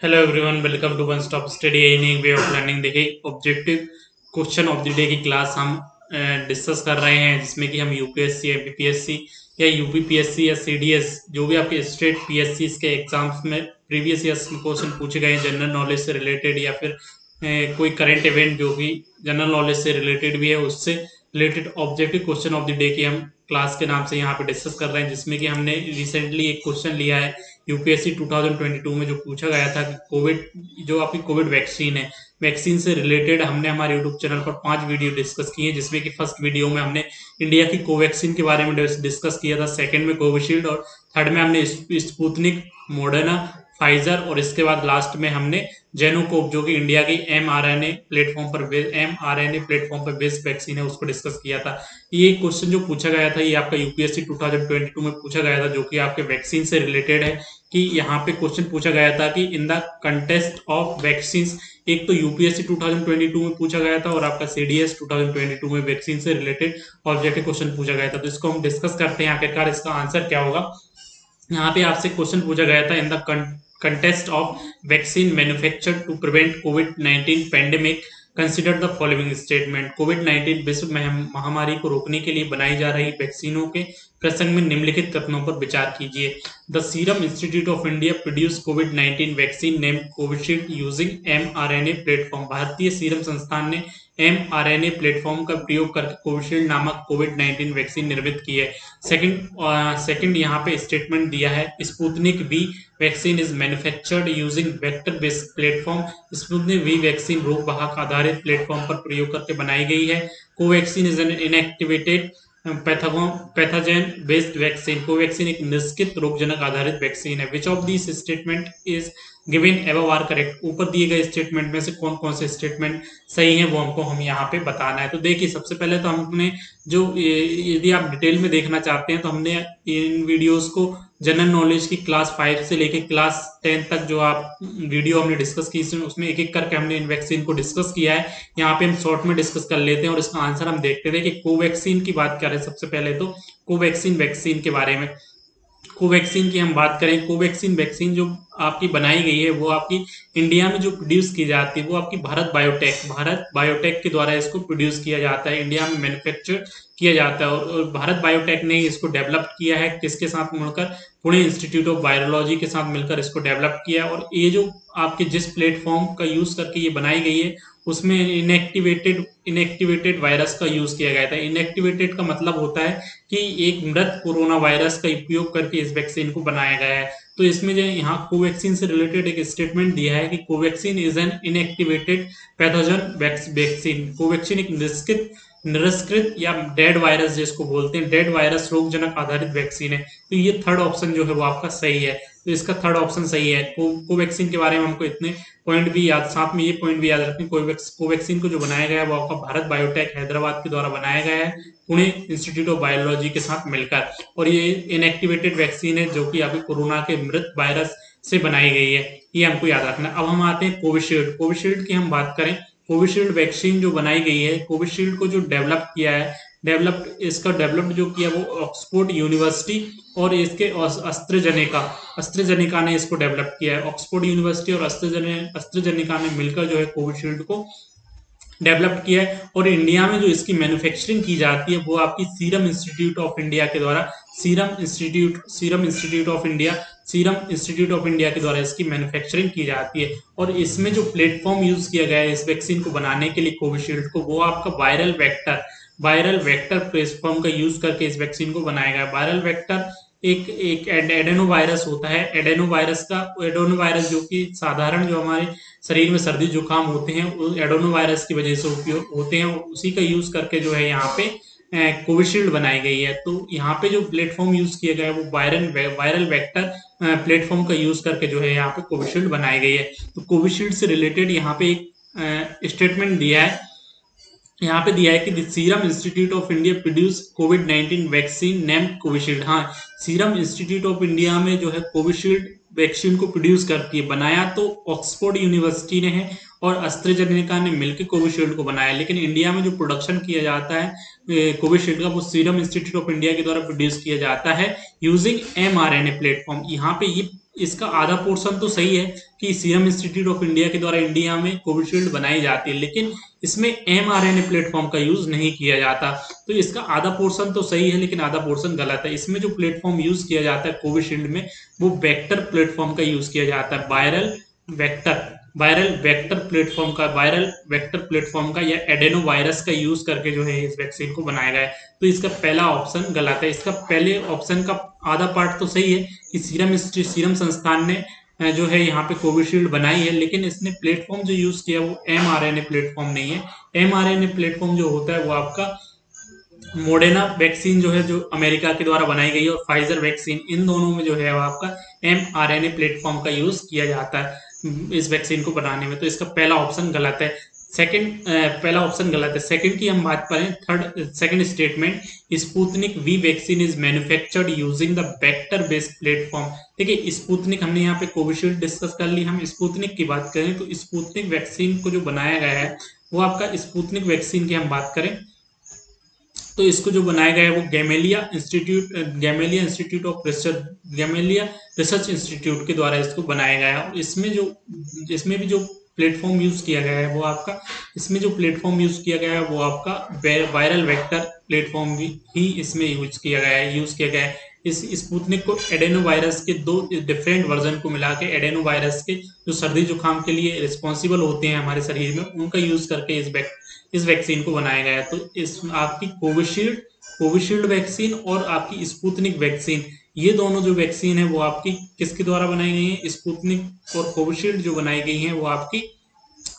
Hello everyone, welcome to one stop study unique way of learning. देखिए, objective question of the day की class हम discuss कर रहे हैं, जिसमें कि हम यूपीएससी, एमपीपीएससी या यूपीपीएससी या सीडीएस, जो भी आपके स्टेट पीएससी के एग्जाम्स में प्रीवियस ईयर क्वेश्चन पूछे गए हैं जनरल नॉलेज से रिलेटेड, या फिर कोई करंट इवेंट जो कि जनरल नॉलेज से रिलेटेड भी है, उससे related objective question of the day की हम क्लास के नाम से यहाँ पे डिस्कस कर रहे हैं। जिसमें कि हमने रिसेंटली एक क्वेश्चन लिया है यूपीएससी 2022 में, जो पूछा गया था कि कोविड, जो आपकी कोविड वैक्सीन है, वैक्सीन से रिलेटेड हमने हमारे यूट्यूब चैनल पर 5 वीडियो डिस्कस की है। जिसमें कि फर्स्ट वीडियो में हमने इंडिया की कोवैक्सीन के बारे में डिस्कस किया था, सेकंड में कोविशील्ड, और थर्ड में हमने स्पुतनिक, मॉडर्ना, फाइजर, और इसके बाद लास्ट में हमने जेनोकोव, जो कि इंडिया की एमआरएनए प्लेटफॉर्म पर बेस्ड वैक्सीन है, उसको डिस्कस किया था। ये क्वेश्चन जो पूछा गया था, ये आपका यूपीएससी 2022 में पूछा गया था, जो कि आपके वैक्सीन से रिलेटेड है। कि यहाँ पे क्वेश्चन पूछा गया था कि इन द कंटेस्ट ऑफ वैक्सीन, एक तो यूपीएससी 2022 में पूछा गया था, और आपका सीडीएस 2022 में वैक्सीन से रिलेटेड ऑब्जेक्टिव क्वेश्चन पूछा गया था। तो इसको हम डिस्कस करते हैं आखिरकार इसका आंसर क्या होगा। यहाँ पे आपसे क्वेश्चन पूछा गया था, in the contest of vaccine manufacture to prevent COVID 19 pandemic, consider the following statement. COVID 19 विश्व महामारी को रोकने के लिए बनाई जा रही वैक्सीनों के प्रसंग में निम्नलिखित कथनों पर विचार कीजिए। The serum institute of India produce Covid 19 vaccine name Covishield using mRNA platform. भारतीय सीरम संस्थान ने एमआरएनए प्लेटफॉर्म का प्रयोग करके कोविशील्ड नामक कोविड 19 वैक्सीन निर्मित की है। सेकंड यहाँ पे स्टेटमेंट दिया है, Sputnik V vaccine is manufactured using vector based platform. Sputnik V vaccine रोग वाहक आधारित प्लेटफॉर्म पर प्रयोग करके बनाई गई है। Covaxin is an inactivated pathogen based vaccine. Covaxin एक निष्क्रिय रोगजनक आधारित वैक्सीन है। Which of this statement is given above are correct. ऊपर दिए गए स्टेटमेंट में से कौन कौन से स्टेटमेंट सही है, वो हमको हम यहाँ पे बताना है। तो देखिए, सबसे पहले तो हमने जो, यदि आप डिटेल में देखना चाहते हैं तो हमने इन वीडियोस को जनरल नॉलेज की क्लास 5 से लेके क्लास 10 तक जो आप वीडियो हमने डिस्कस की, उसमें एक एक करके हमने इन वैक्सीन को डिस्कस किया है। यहाँ पे हम शॉर्ट में डिस्कस कर लेते हैं और इसका आंसर हम देखते थे कि कोवैक्सीन की बात करें सबसे पहले तो कोवैक्सीन वैक्सीन के बारे में। कोवैक्सीन की हम बात करें, कोवैक्सीन वैक्सीन जो आपकी बनाई गई है, वो आपकी इंडिया में जो प्रोड्यूस की जाती है, वो आपकी भारत बायोटेक के द्वारा इसको प्रोड्यूस किया जाता है, इंडिया में मैन्युफैक्चर किया जाता है। और भारत बायोटेक ने इसको डेवलप किया है, किसके साथ मिलकर, पुणे इंस्टीट्यूट ऑफ वायरोलॉजी के साथ मिलकर इसको डेवलप किया। और ये जो आपके जिस प्लेटफॉर्म का यूज करके ये बनाई गई है, उसमें इनएक्टिवेटेड वायरस का यूज किया गया था। इनएक्टिवेटेड का मतलब होता है कि एक मृत कोरोना वायरस का उपयोग करके इस वैक्सीन को बनाया गया है। तो इसमें जो यहाँ कोवैक्सीन से रिलेटेड एक स्टेटमेंट दिया है कि Covaxin is an inactivated pathogen vaccine. Covaxin एक निरस्कृत या डेड वायरस जिसको बोलते हैं, डेड वायरस रोगजनक आधारित वैक्सीन है। तो ये थर्ड ऑप्शन जो है वो आपका सही है। तो इसका थर्ड ऑप्शन सही है। कोवैक्सीन के बारे में हमको इतने पॉइंट भी याद, साथ में ये पॉइंट भी याद रखें, कोवैक्सीन को जो बनाया गया है वो आपका भारत बायोटेक हैदराबाद के द्वारा बनाया गया है, पुणे इंस्टीट्यूट ऑफ बायोलॉजी के साथ मिलकर। और ये इनएक्टिवेटेड वैक्सीन है, जो कि अभी कोरोना के मृत वायरस से बनाई गई है। ये हमको याद रखना। अब हम आते हैं कोविशील्ड। कोविशील्ड की हम बात करें, कोविशील्ड वैक्सीन जो बनाई गई है, कोविशील्ड को जो डेवलप किया है, इसका डेवलप जो किया वो ऑक्सफोर्ड यूनिवर्सिटी और इसके अस्त्रजेनेका ने इसको डेवलप किया है। ऑक्सफोर्ड यूनिवर्सिटी और अस्त्रजेनेका ने मिलकर जो है कोविशील्ड को डेवलप किया है। और इंडिया में जो इसकी मैन्युफैक्चरिंग की जाती है, वो आपकी सीरम इंस्टीट्यूट ऑफ इंडिया के द्वारा, सीरम इंस्टीट्यूट ऑफ इंडिया के द्वारा इसकी मैन्युफैक्चरिंग की जाती है। और इसमें जो प्लेटफॉर्म यूज किया गया है इस वैक्सीन को बनाने के लिए, कोविशील्ड को, वो आपका वायरल वेक्टर प्लेटफॉर्म का यूज करके इस वैक्सीन को बनाया गया। वायरल वेक्टर एक एडेनो वायरस होता है। एडेनो वायरस जो कि साधारण जो हमारे शरीर में सर्दी जुकाम होते हैं, वो एडेनो वायरस की वजह से उपयोग होते हैं, उसी का यूज करके जो है यहाँ पे कोविशील्ड बनाई गई है। तो यहाँ पे जो प्लेटफॉर्म यूज किया गया है वो वायरल वेक्टर प्लेटफॉर्म का यूज करके जो है यहाँ पे कोविशील्ड बनाई गई है। तो कोविशील्ड से रिलेटेड यहाँ पे एक स्टेटमेंट दिया है, यहाँ पे दिया है कि serum institute of India produce Covid 19 vaccine name Covishield. हाँ, सीरम इंस्टीट्यूट ऑफ इंडिया में जो है कोविशील्ड वैक्सीन को प्रोड्यूस करती है। बनाया तो ऑक्सफोर्ड यूनिवर्सिटी ने है और एस्ट्राजेनेका ने मिलकर कोविशील्ड को बनाया, लेकिन इंडिया में जो प्रोडक्शन किया जाता है कोविशील्ड का, वो सीरम इंस्टीट्यूट ऑफ इंडिया के द्वारा प्रोड्यूस किया जाता है यूजिंग एमआरएनए प्लेटफॉर्म। यहाँ पे ये इसका आधा पोर्शन तो सही है कि सीरम इंस्टीट्यूट ऑफ इंडिया के द्वारा इंडिया में कोविशील्ड बनाई जाती है, लेकिन इसमें mRNA प्लेटफॉर्म का यूज नहीं किया जाता। तो इसका आधा पोर्शन तो सही है लेकिन आधा पोर्शन गलत है। इसमें जो प्लेटफॉर्म यूज किया जाता है कोविशील्ड में, वो वेक्टर प्लेटफॉर्म का यूज किया जाता है। वायरल वेक्टर प्लेटफॉर्म का या एडेनो वायरस का यूज करके जो है इस वैक्सीन को बनाया गया है। तो इसका पहला ऑप्शन गलत है। इसका पहले ऑप्शन का आधा पार्ट तो सही है कि सीरम संस्थान ने जो है यहाँ पे कोविशील्ड बनाई है, लेकिन इसने प्लेटफॉर्म जो यूज किया वो mRNA प्लेटफॉर्म नहीं है। mRNA प्लेटफॉर्म जो होता है वो आपका मोडेना वैक्सीन जो है, जो अमेरिका के द्वारा बनाई गई है, और फाइजर वैक्सीन, इन दोनों में जो है वो आपका mRNA प्लेटफॉर्म का यूज किया जाता है इस वैक्सीन को बनाने में। तो इसका पहला ऑप्शन गलत है। पहला ऑप्शन गलत है। सेकंड की हम बात करें, second statement, Sputnik V vaccine is manufactured using the vector based platform. देखिए स्पुतनिक, हमने यहाँ पे कोविशील्ड डिस्कस कर ली, हम स्पुतनिक की बात करें तो स्पुतनिक वैक्सीन को जो बनाया गया है वो आपका स्पुतनिक वैक्सीन की हम बात करें तो इसको जो बनाया गया है वो Gamaleya institute of research, Gamaleya research institute के द्वारा इसको बनाया गया है। इसमें भी जो प्लेटफॉर्म यूज किया गया है वो आपका, इसमें जो प्लेटफॉर्म यूज किया गया है वो आपका वायरल वेक्टर प्लेटफॉर्म ही इसमें यूज किया गया है। इस स्पुतनिक को एडेनो वायरस के दो डिफरेंट वर्जन को मिला के, एडेनो वायरस के जो सर्दी जुकाम के लिए रिस्पॉन्सिबल होते हैं हमारे शरीर में, उनका यूज करके इस वैक्सीन को बनाया गया है। तो इस आपकी कोविशील्ड वैक्सीन और आपकी स्पुतनिक वैक्सीन, ये दोनों जो वैक्सीन है वो आपकी किसके द्वारा बनाई गई है? स्पुतनिक और कोविशील्ड जो बनाई गई है वो आपकी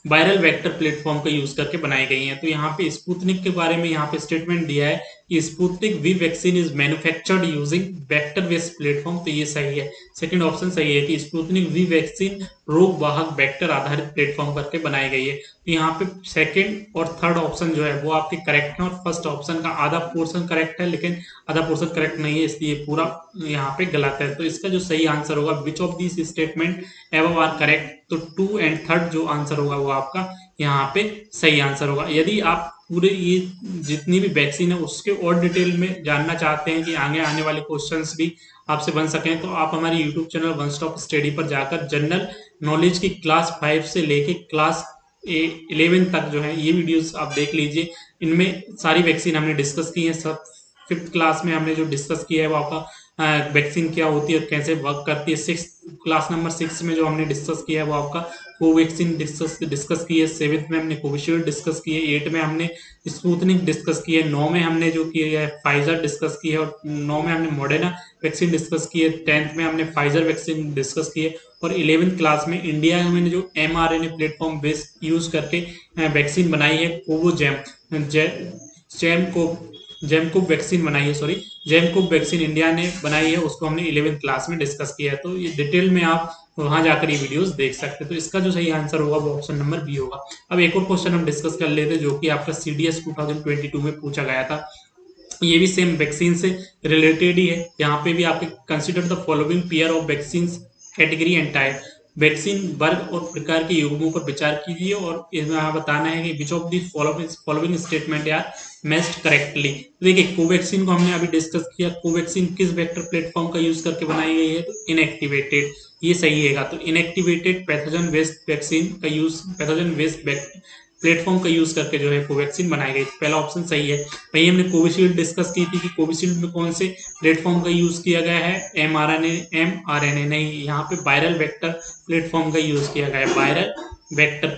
वायरल वेक्टर प्लेटफॉर्म का यूज करके बनाई गई हैं। तो यहाँ पे स्पुतनिक के बारे में यहाँ पे स्टेटमेंट दिया है कि Sputnik V vaccine is manufactured using vector based platform. तो ये सही है, सेकंड ऑप्शन सही है कि स्पुतनिक वी वैक्सीन रोग वाहक वेक्टर आधारित प्लेटफॉर्म करके बनाई गई है। तो यहाँ पे सेकंड और थर्ड ऑप्शन जो है वो आपके करेक्ट है, और फर्स्ट ऑप्शन का आधा पोर्शन करेक्ट है लेकिन आधा पोर्शन करेक्ट नहीं है, इसलिए पूरा यहाँ पे गलत है। तो इसका जो सही आंसर होगा, which of this statement above are correct, तो 2 एंड 3 जो आंसर होगा वो आपका यहाँ पे सही आंसर होगा। यदि आप पूरे ये जितनी भी वैक्सीन है उसके और डिटेल में जानना चाहते हैं कि आगे आने वाले क्वेश्चंस भी आपसे बन सकें, तो आप हमारे YouTube channel one stop study पर जाकर जनरल नॉलेज की क्लास 5 से लेके क्लास 11 तक जो है ये वीडियोस आप देख लीजिए। इनमें सारी वैक्सीन हमने डिस्कस की है। सब 5th क्लास में हमने जो डिस्कस किया है वो आपका वैक्सीन क्या होती है और कैसे वर्क करती है। 6 क्लास नंबर 6 में जो हमने डिस्कस किया है वो आपका कोवैक्सीन डिस्कस की है। 7th में हमने कोविशील्ड डिस्कस की है। 8 में हमने स्पुतनिक डिस्कस की है। 9 में हमने जो किया है फाइजर डिस्कस की है, और 9 में हमने मॉडर्ना वैक्सीन डिस्कस की है। 10th में हमने फाइजर वैक्सीन डिस्कस की है, और 11th क्लास में इंडिया में जो mRNA प्लेटफॉर्म बेस यूज करके वैक्सीन बनाई है कोवोजैम जेमकोव वैक्सीन बनाई है, सॉरी जेमकोव वैक्सीन इंडिया ने बनाई है, उसको हमने 11th क्लास में डिस्कस किया है। तो ये डिटेल में आप वहां जाकर ये वीडियोस देख सकते हैं। तो इसका जो सही आंसर होगा वो ऑप्शन नंबर बी होगा। अब एक और क्वेश्चन हम डिस्कस कर लेते हैं जो कि आपका CDS 2022 में पूछा गया था। ये भी सेम वैक्सीन से रिलेटेड ही है। यहाँ पे भी आपके consider the following pair of vaccine category and type, vaccine वर्ग और प्रकार के युग्मों पर विचार कीजिए, और इसमें यहाँ बताना है कि which of the following statement यार मैच्ड करेक्टली। देखिए कोवैक्सीन को हमने अभी डिस्कस किया, कोवैक्सीन किस वेक्टर प्लेटफॉर्म का यूज करके बनाई गई है? तो इनएक्टिवेटेड, ये सही है। तो इनएक्टिवेटेड पैथोजन वेस्ट वैक्सीन का यूज, पैथोजन वेस्ट प्लेटफॉर्म का यूज करके जो है कोवैक्सीन बनाई गई। पहला ऑप्शन सही है। वही हमने कोविशील्ड डिस्कस की थी कि कोविशील्ड में कौन से प्लेटफॉर्म का यूज किया गया है? mRNA नहीं, यहाँ पे वायरल वेक्टर प्लेटफॉर्म का यूज किया गया है। वायरल वेक्टर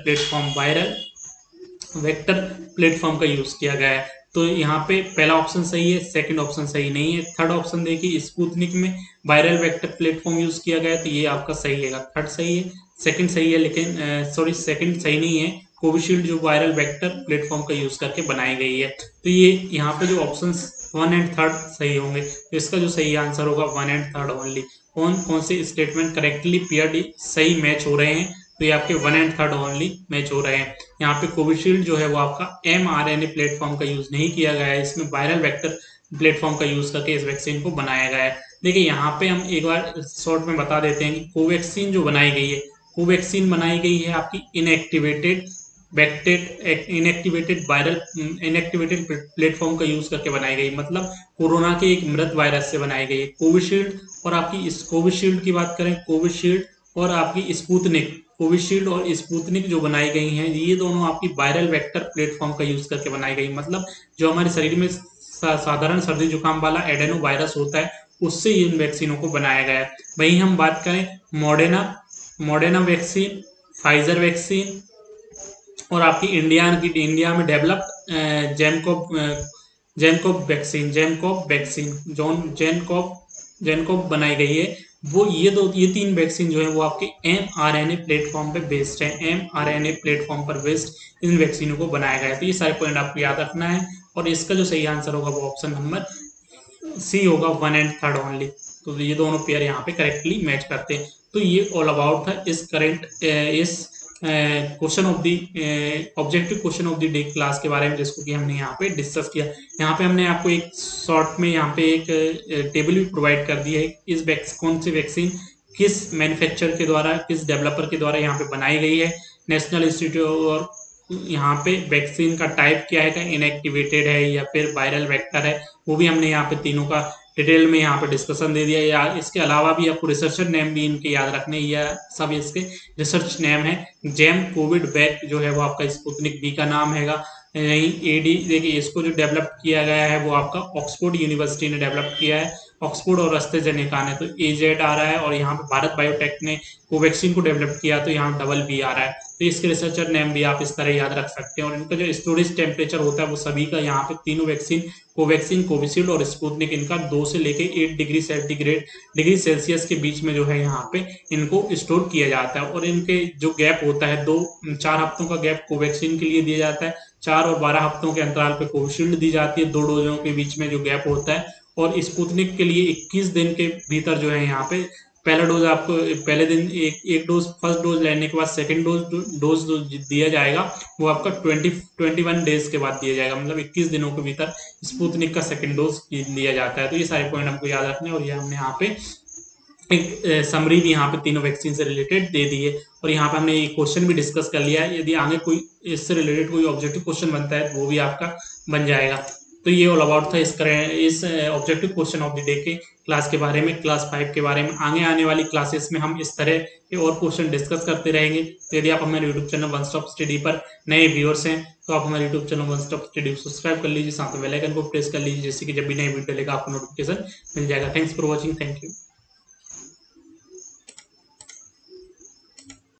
प्लेटफॉर्म का यूज किया गया है। तो यहाँ पे पहला ऑप्शन सही है, सेकंड ऑप्शन सही नहीं है। थर्ड ऑप्शन देखिए, स्पुतनिक में वायरल वेक्टर प्लेटफॉर्म यूज किया गया है, तो ये आपका सही है। थर्ड सही है, सेकंड सही है, लेकिन सॉरी सेकंड सही नहीं है। कोविशील्ड जो वायरल वेक्टर प्लेटफॉर्म का यूज करके बनाई गई है। तो ये यहाँ पे जो ऑप्शन 1 एंड 3 सही होंगे। तो इसका जो सही आंसर होगा 1 एंड 3 ओनली। कौन से स्टेटमेंट करेक्टली पेयर्ड सही मैच हो रहे हैं? तो ये आपके 1 एंड 3 ओनली मैच हो रहे हैं। यहाँ पे कोविशील्ड जो है वो आपका mRNA प्लेटफॉर्म का यूज नहीं किया गया है, इसमें वायरल वेक्टर प्लेटफॉर्म का यूज करके इस वैक्सीन को बनाया गया है। देखिए यहाँ पे हम एक बार शॉर्ट में बता देते हैं कि कोवैक्सीन जो बनाई गई है, कोवैक्सीन बनाई गई है आपकी inactivated inactivated viral inactivated platform का यूज करके बनाई गई, मतलब कोरोना के एक मृत वायरस से बनाई गई है। कोविशील्ड और आपकी इस कोविशील्ड की बात करें, कोविशील्ड और आपकी स्पुतनिक, कोविशील्ड और स्पुतनिक जो बनाई गई हैं, ये दोनों आपकी वायरल वेक्टर प्लेटफॉर्म का यूज करके बनाई गई, मतलब जो हमारे शरीर में साधारण सर्दी जुकाम वाला एडेनो वायरस होता है, उससे इन वैक्सीनों को बनाया गया है। वहीं हम बात करें Moderna Moderna vaccine, Pfizer vaccine और आपकी इंडिया में डेवलप्ड जेनकॉब वैक्सीन जेनकॉब बनाई गई है। वो ये तीन वैक्सीन जो है वो आपके mRNA प्लेटफॉर्म पे बेस्ड है, mRNA प्लेटफॉर्म पर बेस्ड इन वैक्सीनों को बनाया गया है। तो ये सारे पॉइंट आपको याद रखना है और इसका जो सही आंसर होगा वो ऑप्शन नंबर सी होगा, 1 एंड 3 ओनली। तो ये दोनों पेयर यहाँ पे करेक्टली मैच करते हैं। तो ये ऑल अबाउट था इस question of the objective question of the day class के बारे में, जिसको कि हमने यहाँ पे डिस्कस किया। यहाँ पे हमने आपको एक शॉर्ट में यहाँ पे एक टेबल भी प्रोवाइड कर दी है, कौन सी वैक्सीन किस मैन्युफैक्चर के द्वारा, किस डेवलपर के द्वारा यहाँ पे बनाई गई है, नेशनल इंस्टीट्यूट, और यहाँ पे वैक्सीन का टाइप क्या है, इनएक्टिवेटेड है या फिर वायरल वेक्टर है, वो भी हमने यहाँ पे तीनों का डिटेल में यहाँ पे डिस्कशन दे दिया। या इसके अलावा भी आपको रिसर्चर नेम भी इनके याद रखने, या सब इसके रिसर्च नेम है। जेम कोविड वैक जो है वो आपका स्पुतनिक बी का नाम हैगा। यही एडी देखिए, इसको जो डेवलप किया गया है वो आपका ऑक्सफोर्ड यूनिवर्सिटी ने डेवलप किया है, ऑक्सफोर्ड और एस्ट्राजेनेका ने। तो एजेड आ रहा है, और यहाँ पे भारत बायोटेक ने कोवैक्सीन को डेवलप किया, तो यहाँ डबल बी आ रहा है। तो इसके रिसर्चर नेम भी आप इस तरह याद रख सकते हैं। और इनका जो स्टोरेज टेम्परेचर होता है वो सभी का यहाँ पे तीनों वैक्सीन, कोवैक्सीन, कोविशील्ड और स्पुतनिक, इनका 2 से लेके 8 डिग्री सेल्सियस के बीच में जो है यहाँ पे इनको स्टोर किया जाता है। और इनके जो गैप होता है, 4 हफ्तों का गैप कोवैक्सीन के लिए दिया जाता है, 4 और 12 हफ्तों के अंतराल पे कोविशील्ड दी जाती है, 2 डोजों के बीच में जो गैप होता है। और स्पुतनिक के लिए 21 दिन के भीतर जो है यहाँ पे पहला डोज आपको पहले दिन एक डोज, फर्स्ट डोज लेने के बाद सेकंड डोज जो दिया जाएगा वो आपका 21 डेज के बाद दिया जाएगा, मतलब 21 दिनों के भीतर स्पुतनिक का सेकंड डोज लिया जाता है। तो ये सारे पॉइंट आपको याद रखने, और ये हमने यहाँ पे एक समरी भी यहाँ पे तीनों वैक्सीन से रिलेटेड दे दी है। और यहाँ पे हमने एक क्वेश्चन भी डिस्कस कर लिया है, यदि आगे कोई इससे रिलेटेड कोई ऑब्जेक्टिव क्वेश्चन बनता है तो वो भी आपका बन जाएगा। तो ये ऑल अबाउट था इस objective question of the day के क्लास के बारे में, क्लास 5 के बारे में। आगे आने वाली क्लासेस में हम इस तरह के और क्वेश्चन डिस्कस करते रहेंगे। तो यदि आप हमारे YouTube channel one stop study पर नए व्यूअर्स हैं तो आप हमारे YouTube channel one stop study को सब्सक्राइब कर लीजिए, साथ में बेल आइकन को प्रेस कर लीजिए, जिससे कि जब भी नई वीडियो लेगा आपको नोटिफिकेशन मिल जाएगा। Thanks for watching, thank you.